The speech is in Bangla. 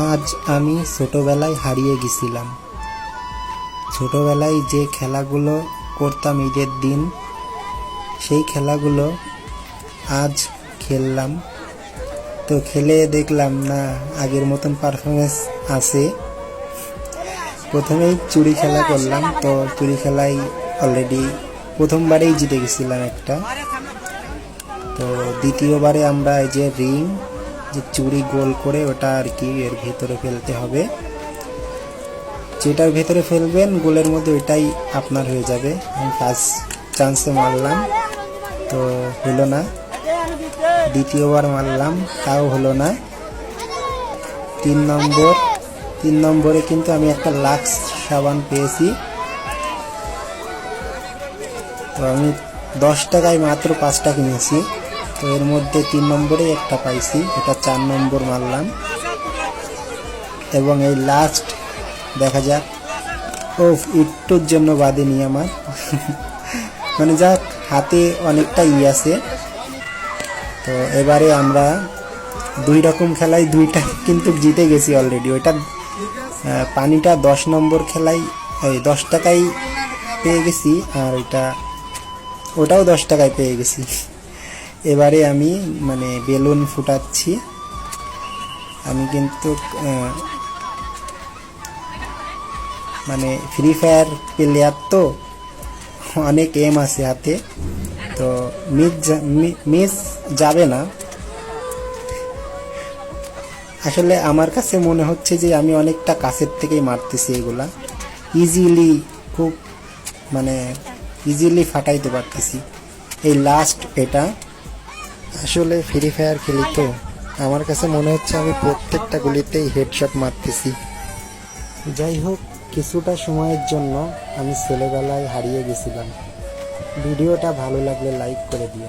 আজ আমি ছোটবেলায় হারিয়ে গেছিলাম। ছোটবেলায় যে খেলাগুলো করতাম ঈদের দিন, সেই খেলাগুলো আজ খেললাম। তো খেলে দেখলাম না আগের মতন পারফরমেন্স আছে। প্রথমেই চুরি খেলা করলাম, তো চুরি খেলায় অলরেডি প্রথমবারেই জিতে গেছিলাম একটা। তো দ্বিতীয়বারে আমরা এই যে রিং, যে চুরি গোল করে ওটা আর কি এর ভেতরে ফেলতে হবে, যেটার ভেতরে ফেলবেন গোলের মধ্যে ওইটাই আপনার হয়ে যাবে। আমি ফার্স্ট চান্সে মারলাম, তো হলো না। দ্বিতীয়বার মারলাম, তাও হলো না। তিন নম্বরে কিন্তু আমি একটা লাক্স সাবান পেয়েছি। তো আমি 10 টাকায় মাত্র 5টা কিনেছি, তো এর মধ্যে 3 নম্বরে একটা পাইছি, এটা 4 নম্বর মারলাম। এবং এই লাস্ট দেখা যাক। ও একটুর জন্য বাদেনি আমার মানে যাক, হাতে অনেকটা আছে। তো এবারে আমরা 2 রকম খেলায় 2টা কিন্তু জিতে গেছি অলরেডি। ওইটা পানিটা 10 নম্বর খেলায় 10 টাকায় পেয়ে গেছি, আর ওটাও 10 টাকায় পেয়ে গেছি। এবারে আমি মানে বেলুন ফুটাচ্ছি। আমি কিন্তু মানে ফ্রি ফায়ার প্লেয়ার, তো অনেক এম আছে হাতে, তো মিস যাবে না। আসলে আমার কাছে মনে হচ্ছে যে আমি অনেকটা কাছের থেকেই মারতেছি এগুলা, ইজিলি, খুব মানে ইজিলি ফাটাইতে পারতেছি। এই লাস্ট এটা, আসলে ফ্রি ফায়ার খেলি তো আমার কাছে মনে হচ্ছে আমি প্রত্যেকটা গুলিতেই হেডশট মারতেছি। যাই হোক, কিছুটা সময়ের জন্য আমি ছেলেবেলায় হারিয়ে গেছিলাম। ভিডিওটা ভালো লাগলে লাইক করে দিও।